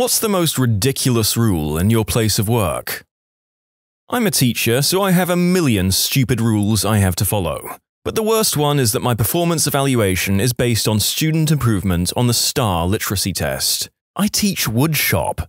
What's the most ridiculous rule in your place of work? I'm a teacher, so I have a million stupid rules I have to follow. But the worst one is that my performance evaluation is based on student improvement on the STAR literacy test. I teach woodshop.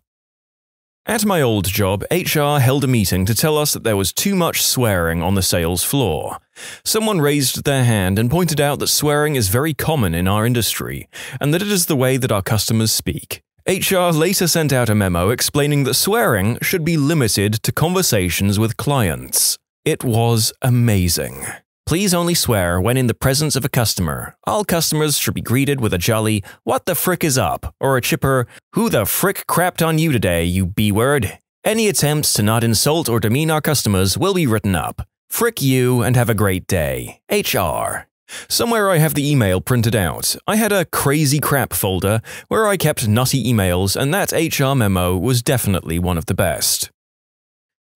At my old job, HR held a meeting to tell us that there was too much swearing on the sales floor. Someone raised their hand and pointed out that swearing is very common in our industry, and that it is the way that our customers speak. HR later sent out a memo explaining that swearing should be limited to conversations with clients. It was amazing. Please only swear when in the presence of a customer. All customers should be greeted with a jolly, "What the frick is up?" or a chipper, "Who the frick crapped on you today, you B-word?" Any attempts to not insult or demean our customers will be written up. Frick you and have a great day. HR. Somewhere I have the email printed out. I had a crazy crap folder where I kept nutty emails, and that HR memo was definitely one of the best.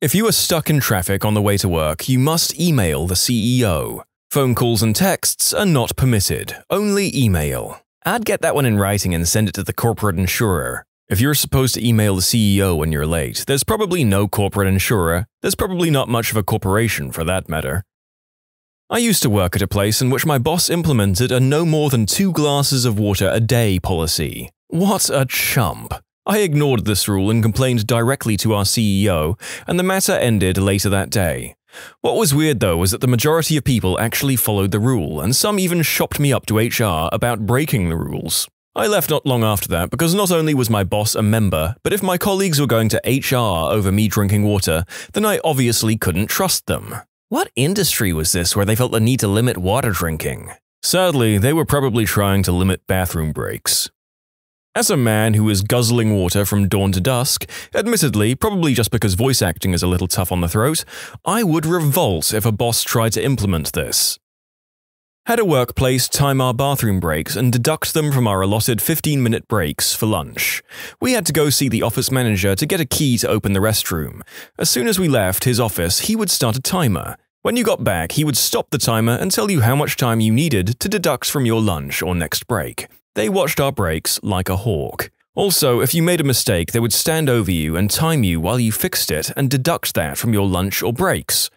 If you are stuck in traffic on the way to work, you must email the CEO. Phone calls and texts are not permitted, only email. I'd get that one in writing and send it to the corporate insurer. If you're supposed to email the CEO when you're late, there's probably no corporate insurer. There's probably not much of a corporation for that matter. I used to work at a place in which my boss implemented a no more than 2 glasses of water a day policy. What a chump! I ignored this rule and complained directly to our CEO, and the matter ended later that day. What was weird though was that the majority of people actually followed the rule, and some even shopped me up to HR about breaking the rules. I left not long after that because not only was my boss a member, but if my colleagues were going to HR over me drinking water, then I obviously couldn't trust them. What industry was this where they felt the need to limit water drinking? Sadly, they were probably trying to limit bathroom breaks. As a man who is guzzling water from dawn to dusk, admittedly, probably just because voice acting is a little tough on the throat, I would revolt if a boss tried to implement this. Had a workplace time our bathroom breaks and deduct them from our allotted 15-minute breaks for lunch. We had to go see the office manager to get a key to open the restroom. As soon as we left his office, he would start a timer. When you got back, he would stop the timer and tell you how much time you needed to deduct from your lunch or next break. They watched our breaks like a hawk. Also, if you made a mistake, they would stand over you and time you while you fixed it and deduct that from your lunch or breaks.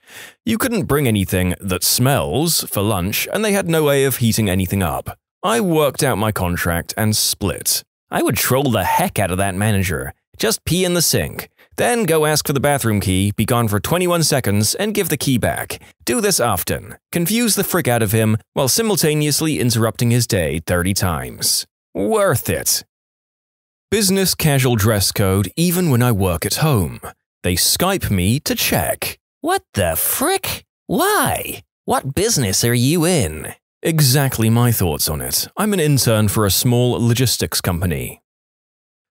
You couldn't bring anything that smells for lunch, and they had no way of heating anything up. I worked out my contract and split. I would troll the heck out of that manager. Just pee in the sink. Then go ask for the bathroom key, be gone for 21 seconds, and give the key back. Do this often. Confuse the frick out of him while simultaneously interrupting his day 30 times. Worth it. Business casual dress code even when I work at home. They Skype me to check. What the frick? Why? What business are you in? Exactly my thoughts on it. I'm an intern for a small logistics company.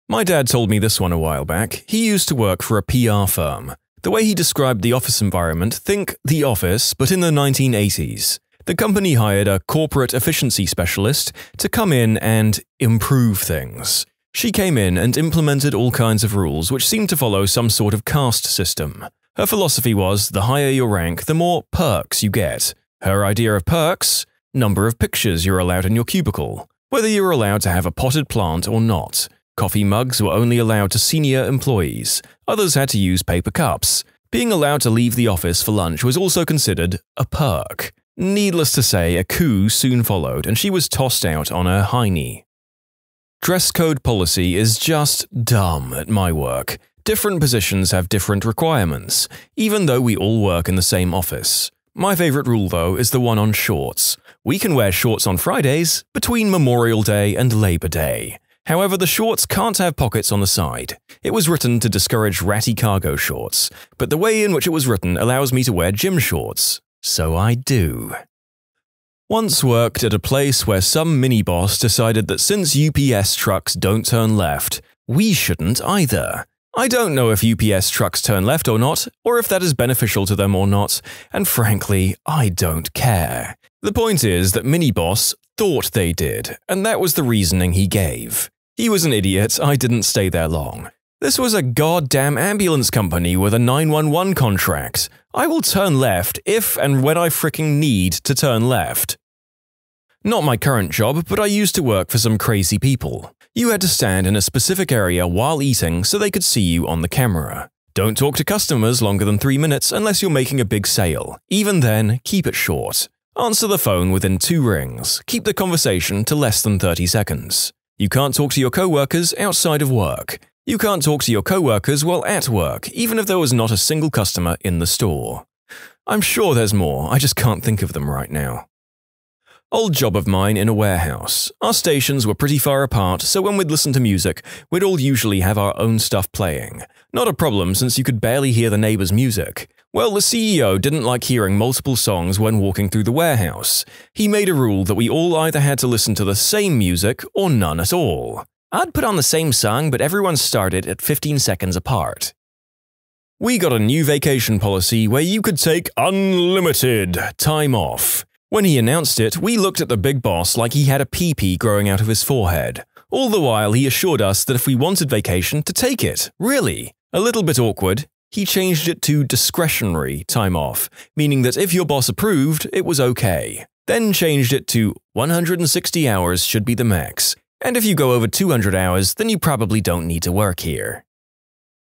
My dad told me this one a while back. He used to work for a PR firm. The way he described the office environment, think The Office, but in the 1980s. The company hired a corporate efficiency specialist to come in and improve things. She came in and implemented all kinds of rules which seemed to follow some sort of caste system. Her philosophy was, the higher your rank, the more perks you get. Her idea of perks? Number of pictures you're allowed in your cubicle. Whether you're allowed to have a potted plant or not. Coffee mugs were only allowed to senior employees. Others had to use paper cups. Being allowed to leave the office for lunch was also considered a perk. Needless to say, a coup soon followed, and she was tossed out on her hiney. Dress code policy is just dumb at my work. Different positions have different requirements, even though we all work in the same office. My favorite rule, though, is the one on shorts. We can wear shorts on Fridays, between Memorial Day and Labor Day. However, the shorts can't have pockets on the side. It was written to discourage ratty cargo shorts, but the way in which it was written allows me to wear gym shorts. So I do. Once worked at a place where some mini-boss decided that since UPS trucks don't turn left, we shouldn't either. I don't know if UPS trucks turn left or not, or if that is beneficial to them or not, and frankly, I don't care. The point is that mini-boss thought they did, and that was the reasoning he gave. He was an idiot, I didn't stay there long. This was a goddamn ambulance company with a 911 contract. I will turn left if and when I fricking need to turn left. Not my current job, but I used to work for some crazy people. You had to stand in a specific area while eating so they could see you on the camera. Don't talk to customers longer than 3 minutes unless you're making a big sale. Even then, keep it short. Answer the phone within 2 rings. Keep the conversation to less than 30 seconds. You can't talk to your coworkers outside of work. You can't talk to your coworkers while at work, even if there was not a single customer in the store. I'm sure there's more, I just can't think of them right now. Old job of mine in a warehouse. Our stations were pretty far apart, so when we'd listen to music, we'd all usually have our own stuff playing. Not a problem since you could barely hear the neighbor's music. Well, the CEO didn't like hearing multiple songs when walking through the warehouse. He made a rule that we all either had to listen to the same music or none at all. I'd put on the same song, but everyone started at 15 seconds apart. We got a new vacation policy where you could take unlimited time off. When he announced it, we looked at the big boss like he had a pee-pee growing out of his forehead. All the while, he assured us that if we wanted vacation, to take it. Really? A little bit awkward. He changed it to discretionary time off, meaning that if your boss approved, it was okay. Then changed it to 160 hours should be the max. And if you go over 200 hours, then you probably don't need to work here.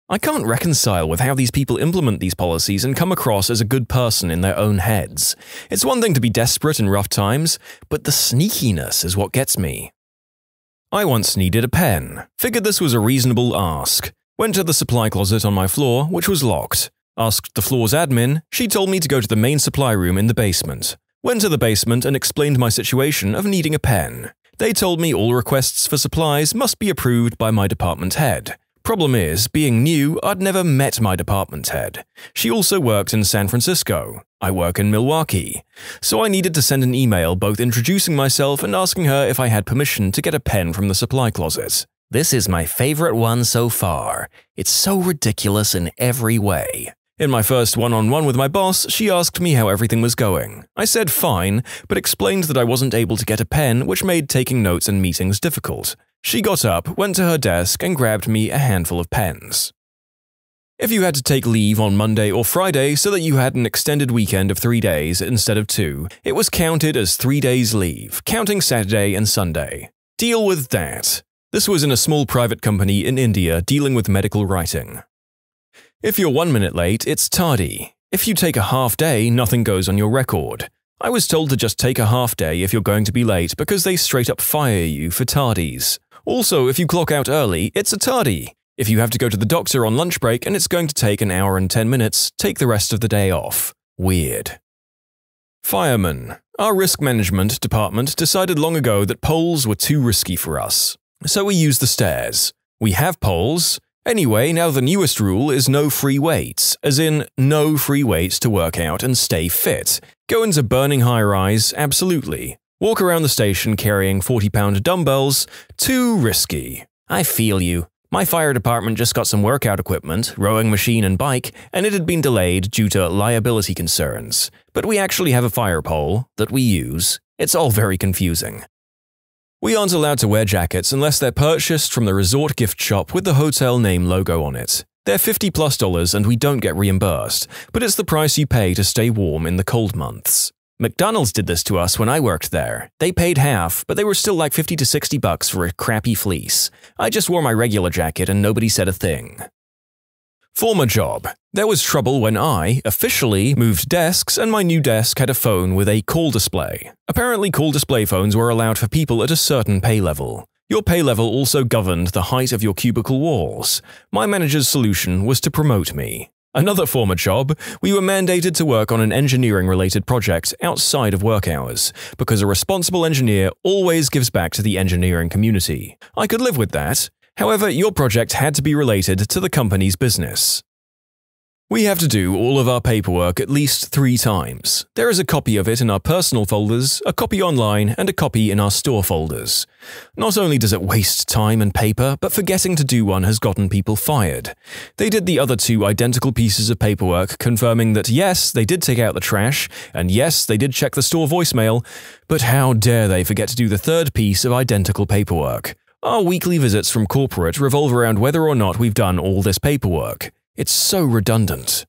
I can't reconcile with how these people implement these policies and come across as a good person in their own heads. It's one thing to be desperate in rough times, but the sneakiness is what gets me. I once needed a pen. Figured this was a reasonable ask. Went to the supply closet on my floor, which was locked. Asked the floor's admin. She told me to go to the main supply room in the basement. Went to the basement and explained my situation of needing a pen. They told me all requests for supplies must be approved by my department head. Problem is, being new, I'd never met my department head. She also worked in San Francisco. I work in Milwaukee. So I needed to send an email both introducing myself and asking her if I had permission to get a pen from the supply closet. This is my favorite one so far. It's so ridiculous in every way. In my first one-on-one with my boss, she asked me how everything was going. I said fine, but explained that I wasn't able to get a pen, which made taking notes and meetings difficult. She got up, went to her desk, and grabbed me a handful of pens. If you had to take leave on Monday or Friday so that you had an extended weekend of 3 days instead of 2, it was counted as 3 days leave, counting Saturday and Sunday. Deal with that. This was in a small private company in India dealing with medical writing. If you're 1 minute late, it's tardy. If you take a half day, nothing goes on your record. I was told to just take a half day if you're going to be late because they straight up fire you for tardies. Also, if you clock out early, it's a tardy. If you have to go to the doctor on lunch break and it's going to take an hour and 10 minutes, take the rest of the day off. Weird. Firemen. Our risk management department decided long ago that poles were too risky for us. So we used the stairs. We have poles. Anyway, now the newest rule is no free weights, as in no free weights to work out and stay fit. Go into burning high-rise, absolutely. Walk around the station carrying 40-pound dumbbells, too risky. I feel you. My fire department just got some workout equipment, rowing machine and bike, and it had been delayed due to liability concerns. But we actually have a fire pole that we use. It's all very confusing. We aren't allowed to wear jackets unless they're purchased from the resort gift shop with the hotel name logo on it. They're $50+ and we don't get reimbursed, but it's the price you pay to stay warm in the cold months. McDonald's did this to us when I worked there. They paid half, but they were still like $50 to $60 for a crappy fleece. I just wore my regular jacket and nobody said a thing. Former job. There was trouble when I, officially, moved desks and my new desk had a phone with a call display. Apparently call display phones were allowed for people at a certain pay level. Your pay level also governed the height of your cubicle walls. My manager's solution was to promote me. Another former job, we were mandated to work on an engineering-related project outside of work hours, because a responsible engineer always gives back to the engineering community. I could live with that. However, your project had to be related to the company's business. We have to do all of our paperwork at least 3 times. There is a copy of it in our personal folders, a copy online, and a copy in our store folders. Not only does it waste time and paper, but forgetting to do one has gotten people fired. They did the other 2 identical pieces of paperwork confirming that yes, they did take out the trash, and yes, they did check the store voicemail, but how dare they forget to do the 3rd piece of identical paperwork. Our weekly visits from corporate revolve around whether or not we've done all this paperwork. It's so redundant.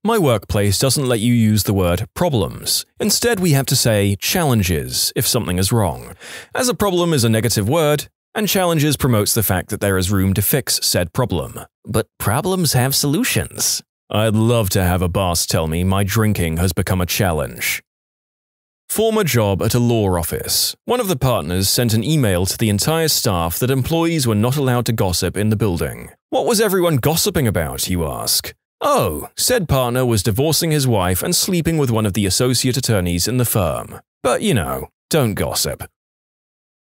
My workplace doesn't let you use the word problems. Instead, we have to say challenges if something is wrong. As a problem is a negative word, and challenges promotes the fact that there is room to fix said problem. But problems have solutions. I'd love to have a boss tell me my drinking has become a challenge. Former job at a law office. One of the partners sent an email to the entire staff that employees were not allowed to gossip in the building. What was everyone gossiping about, you ask? Oh, said partner was divorcing his wife and sleeping with one of the associate attorneys in the firm. But you know, don't gossip.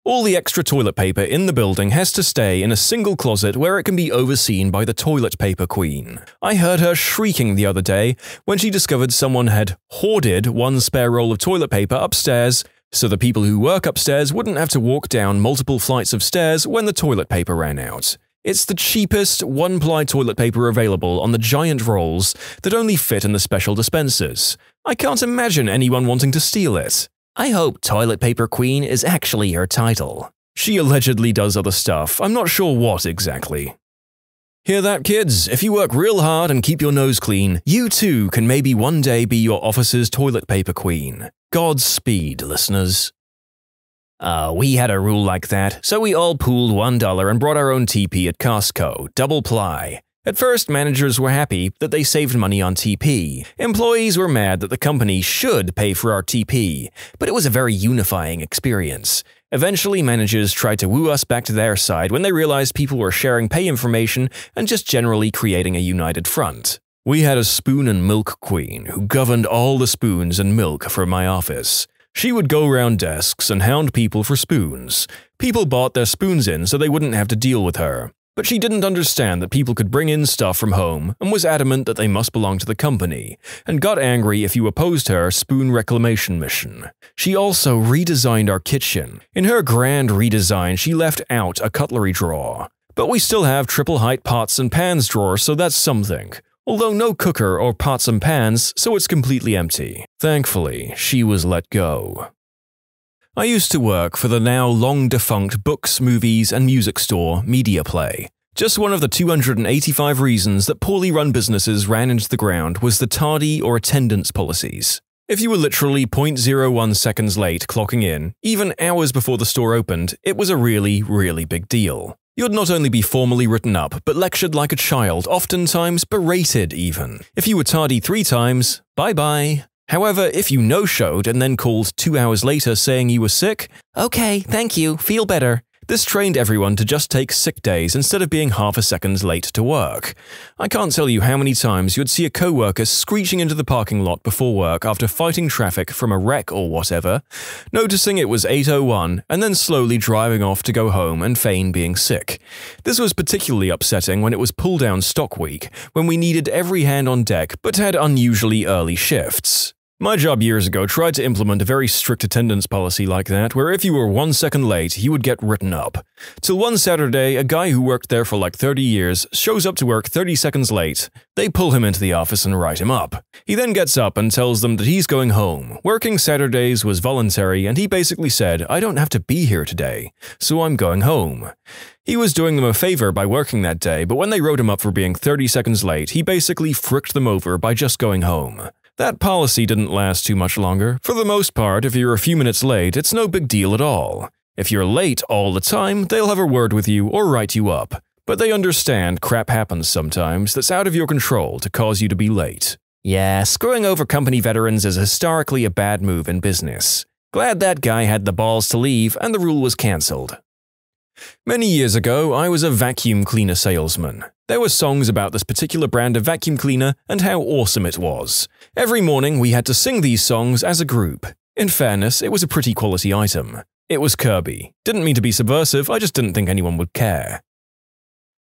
All the extra toilet paper in the building has to stay in a single closet where it can be overseen by the toilet paper queen. I heard her shrieking the other day when she discovered someone had hoarded one spare roll of toilet paper upstairs so the people who work upstairs wouldn't have to walk down multiple flights of stairs when the toilet paper ran out. It's the cheapest one-ply toilet paper available on the giant rolls that only fit in the special dispensers. I can't imagine anyone wanting to steal it. I hope Toilet Paper Queen is actually her title. She allegedly does other stuff, I'm not sure what exactly. Hear that, kids? If you work real hard and keep your nose clean, you too can maybe one day be your office's toilet paper queen. Godspeed, listeners. We had a rule like that, so we all pooled $1 and brought our own TP at Costco, double ply. At first, managers were happy that they saved money on TP. Employees were mad that the company should pay for our TP, but it was a very unifying experience. Eventually, managers tried to woo us back to their side when they realized people were sharing pay information and just generally creating a united front. We had a spoon and milk queen who governed all the spoons and milk for my office. She would go around desks and hound people for spoons. People bought their spoons in so they wouldn't have to deal with her. But she didn't understand that people could bring in stuff from home and was adamant that they must belong to the company, and got angry if you opposed her spoon reclamation mission. She also redesigned our kitchen. In her grand redesign, she left out a cutlery drawer. But we still have triple-height pots and pans drawer, so that's something. Although no cooker or pots and pans, so it's completely empty. Thankfully, she was let go. I used to work for the now long-defunct books, movies, and music store MediaPlay. Just one of the 285 reasons that poorly run businesses ran into the ground was the tardy or attendance policies. If you were literally 0.01 seconds late clocking in, even hours before the store opened, it was a really, really big deal. You'd not only be formally written up, but lectured like a child, oftentimes berated even. If you were tardy 3 times, bye-bye. However, if you no-showed and then called 2 hours later saying you were sick, okay, thank you, feel better. This trained everyone to just take sick days instead of being half a second late to work. I can't tell you how many times you'd see a co-worker screeching into the parking lot before work after fighting traffic from a wreck or whatever, noticing it was 8:01 and then slowly driving off to go home and feign being sick. This was particularly upsetting when it was pull-down stock week, when we needed every hand on deck but had unusually early shifts. My job years ago tried to implement a very strict attendance policy like that, where if you were 1 second late, you would get written up. Till one Saturday, a guy who worked there for like 30 years shows up to work 30 seconds late. They pull him into the office and write him up. He then gets up and tells them that he's going home. Working Saturdays was voluntary, and he basically said, I don't have to be here today, so I'm going home. He was doing them a favor by working that day, but when they wrote him up for being 30 seconds late, he basically fricked them over by just going home. That policy didn't last too much longer. For the most part, if you're a few minutes late, it's no big deal at all. If you're late all the time, they'll have a word with you or write you up. But they understand crap happens sometimes that's out of your control to cause you to be late. Yeah, screwing over company veterans is historically a bad move in business. Glad that guy had the balls to leave and the rule was cancelled. Many years ago, I was a vacuum cleaner salesman. There were songs about this particular brand of vacuum cleaner and how awesome it was. Every morning, we had to sing these songs as a group. In fairness, it was a pretty quality item. It was Kirby. Didn't mean to be subversive, I just didn't think anyone would care.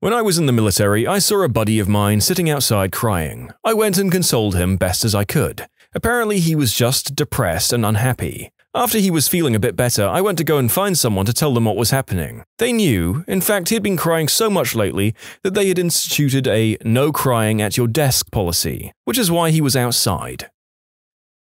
When I was in the military, I saw a buddy of mine sitting outside crying. I went and consoled him best as I could. Apparently, he was just depressed and unhappy. After he was feeling a bit better, I went to go and find someone to tell them what was happening. They knew, in fact, he'd been crying so much lately that they had instituted a no crying at your desk policy, which is why he was outside.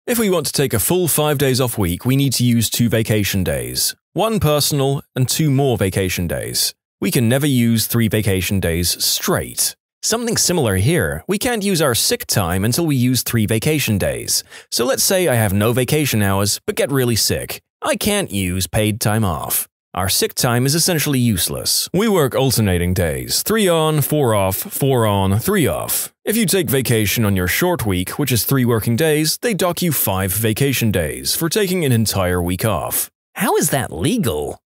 If we want to take a full 5 days off week, we need to use 2 vacation days. 1 personal and 2 more vacation days. We can never use 3 vacation days straight. Something similar here. We can't use our sick time until we use 3 vacation days. So let's say I have no vacation hours, but get really sick. I can't use paid time off. Our sick time is essentially useless. We work alternating days, 3 on, 4 off, 4 on, 3 off. If you take vacation on your short week, which is 3 working days, they dock you 5 vacation days for taking an entire week off. How is that legal?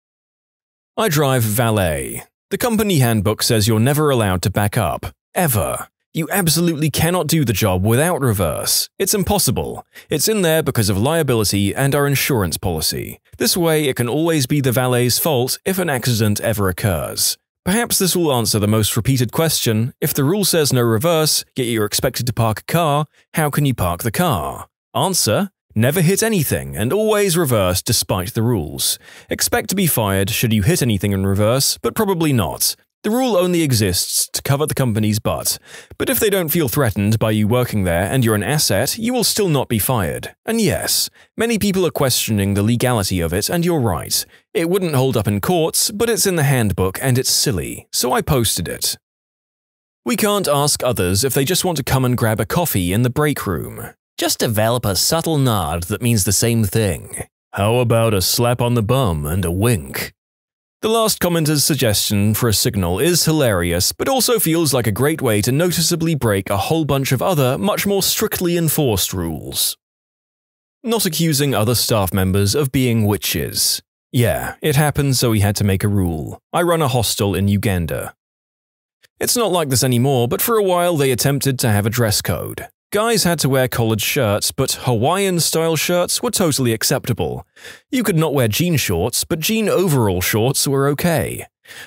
I drive valet. The company handbook says you're never allowed to back up. Ever. You absolutely cannot do the job without reverse. It's impossible. It's in there because of liability and our insurance policy. This way, it can always be the valet's fault if an accident ever occurs. Perhaps this will answer the most repeated question: if the rule says no reverse, yet you're expected to park a car, how can you park the car? Answer: never hit anything and always reverse despite the rules. Expect to be fired should you hit anything in reverse, but probably not. The rule only exists to cover the company's butt, but if they don't feel threatened by you working there and you're an asset, you will still not be fired. And yes, many people are questioning the legality of it, and you're right. It wouldn't hold up in courts, but it's in the handbook and it's silly, so I posted it. We can't ask others if they just want to come and grab a coffee in the break room. Just develop a subtle nod that means the same thing. How about a slap on the bum and a wink? The last commenter's suggestion for a signal is hilarious, but also feels like a great way to noticeably break a whole bunch of other, much more strictly enforced rules. Not accusing other staff members of being witches. Yeah, it happened, so we had to make a rule. I run a hostel in Uganda. It's not like this anymore, but for a while they attempted to have a dress code. Guys had to wear collared shirts, but Hawaiian-style shirts were totally acceptable. You could not wear jean shorts, but jean overall shorts were okay.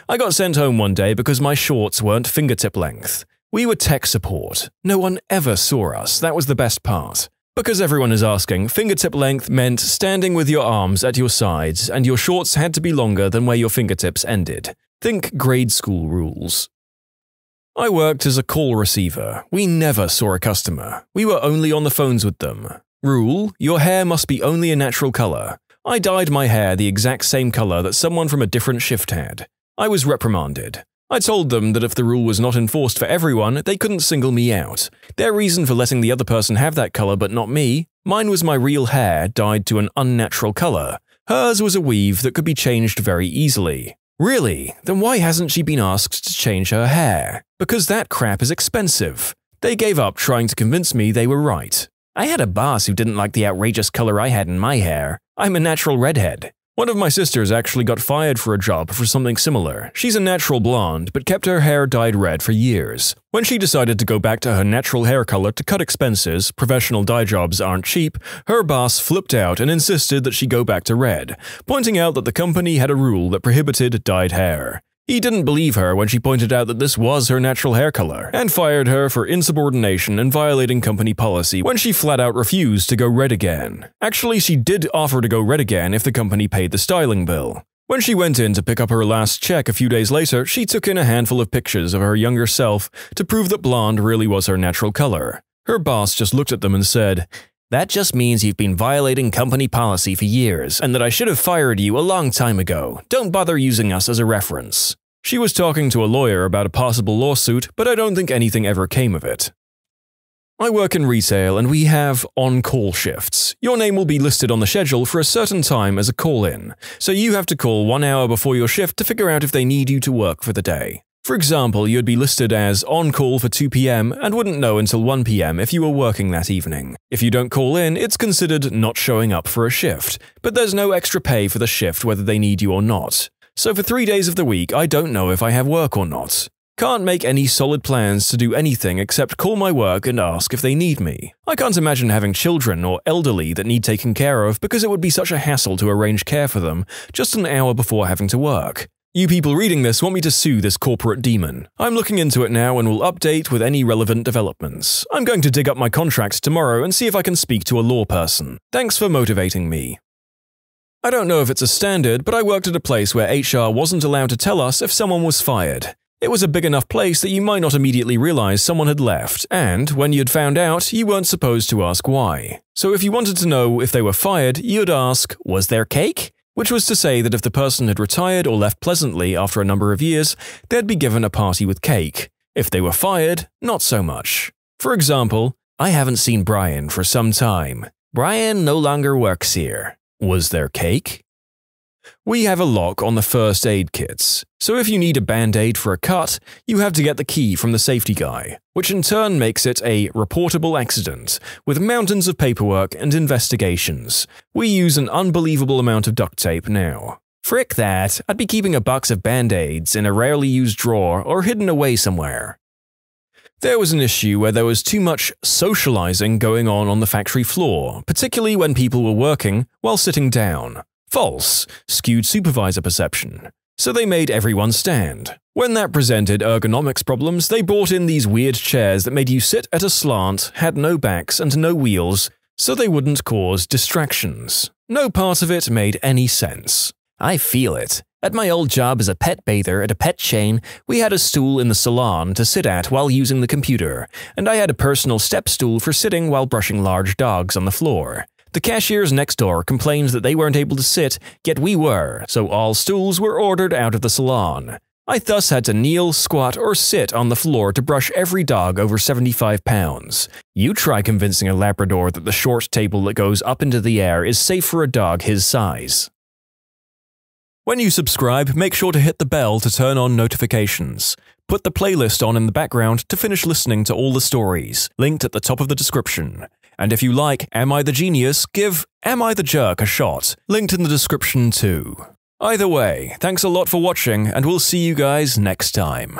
I got sent home one day because my shorts weren't fingertip length. We were tech support. No one ever saw us, that was the best part. Because everyone is asking, fingertip length meant standing with your arms at your sides, and your shorts had to be longer than where your fingertips ended. Think grade school rules. I worked as a call receiver. We never saw a customer. We were only on the phones with them. Rule: your hair must be only a natural color. I dyed my hair the exact same color that someone from a different shift had. I was reprimanded. I told them that if the rule was not enforced for everyone, they couldn't single me out. Their reason for letting the other person have that color but not me: mine was my real hair dyed to an unnatural color. Hers was a weave that could be changed very easily. Really? Then why hasn't she been asked to change her hair? Because that crap is expensive. They gave up trying to convince me they were right. I had a boss who didn't like the outrageous color I had in my hair. I'm a natural redhead. One of my sisters actually got fired for a job for something similar. She's a natural blonde, but kept her hair dyed red for years. When she decided to go back to her natural hair color to cut expenses, professional dye jobs aren't cheap, her boss flipped out and insisted that she go back to red, pointing out that the company had a rule that prohibited dyed hair. He didn't believe her when she pointed out that this was her natural hair color, and fired her for insubordination and violating company policy when she flat out refused to go red again. Actually, she did offer to go red again if the company paid the styling bill. When she went in to pick up her last check a few days later, she took in a handful of pictures of her younger self to prove that blonde really was her natural color. Her boss just looked at them and said, "That just means you've been violating company policy for years, and that I should have fired you a long time ago. Don't bother using us as a reference." She was talking to a lawyer about a possible lawsuit, but I don't think anything ever came of it. I work in retail and we have on-call shifts. Your name will be listed on the schedule for a certain time as a call-in, so you have to call 1 hour before your shift to figure out if they need you to work for the day. For example, you'd be listed as on-call for 2 p.m. and wouldn't know until 1 p.m. if you were working that evening. If you don't call in, it's considered not showing up for a shift, but there's no extra pay for the shift whether they need you or not. So for 3 days of the week, I don't know if I have work or not. Can't make any solid plans to do anything except call my work and ask if they need me. I can't imagine having children or elderly that need taken care of because it would be such a hassle to arrange care for them just an hour before having to work. You people reading this want me to sue this corporate demon. I'm looking into it now and will update with any relevant developments. I'm going to dig up my contract tomorrow and see if I can speak to a law person. Thanks for motivating me. I don't know if it's a standard, but I worked at a place where HR wasn't allowed to tell us if someone was fired. It was a big enough place that you might not immediately realize someone had left, and when you'd found out, you weren't supposed to ask why. So if you wanted to know if they were fired, you'd ask, "Was there cake?" Which was to say that if the person had retired or left pleasantly after a number of years, they'd be given a party with cake. If they were fired, not so much. For example, "I haven't seen Brian for some time. Brian no longer works here. Was there cake?" We have a lock on the first aid kits, so if you need a band-aid for a cut, you have to get the key from the safety guy, which in turn makes it a reportable accident, with mountains of paperwork and investigations. We use an unbelievable amount of duct tape now. Frick that, I'd be keeping a box of band-aids in a rarely used drawer or hidden away somewhere. There was an issue where there was too much socializing going on the factory floor, particularly when people were working while sitting down. False, skewed supervisor perception. So they made everyone stand. When that presented ergonomics problems, they brought in these weird chairs that made you sit at a slant, had no backs and no wheels, so they wouldn't cause distractions. No part of it made any sense. I feel it. At my old job as a pet bather at a pet chain, we had a stool in the salon to sit at while using the computer, and I had a personal step stool for sitting while brushing large dogs on the floor. The cashiers next door complained that they weren't able to sit, yet we were, so all stools were ordered out of the salon. I thus had to kneel, squat, or sit on the floor to brush every dog over 75 pounds. You try convincing a Labrador that the short table that goes up into the air is safe for a dog his size. When you subscribe, make sure to hit the bell to turn on notifications. Put the playlist on in the background to finish listening to all the stories, linked at the top of the description. And if you like Am I the Genius, give Am I the Jerk a shot, linked in the description too. Either way, thanks a lot for watching, and we'll see you guys next time.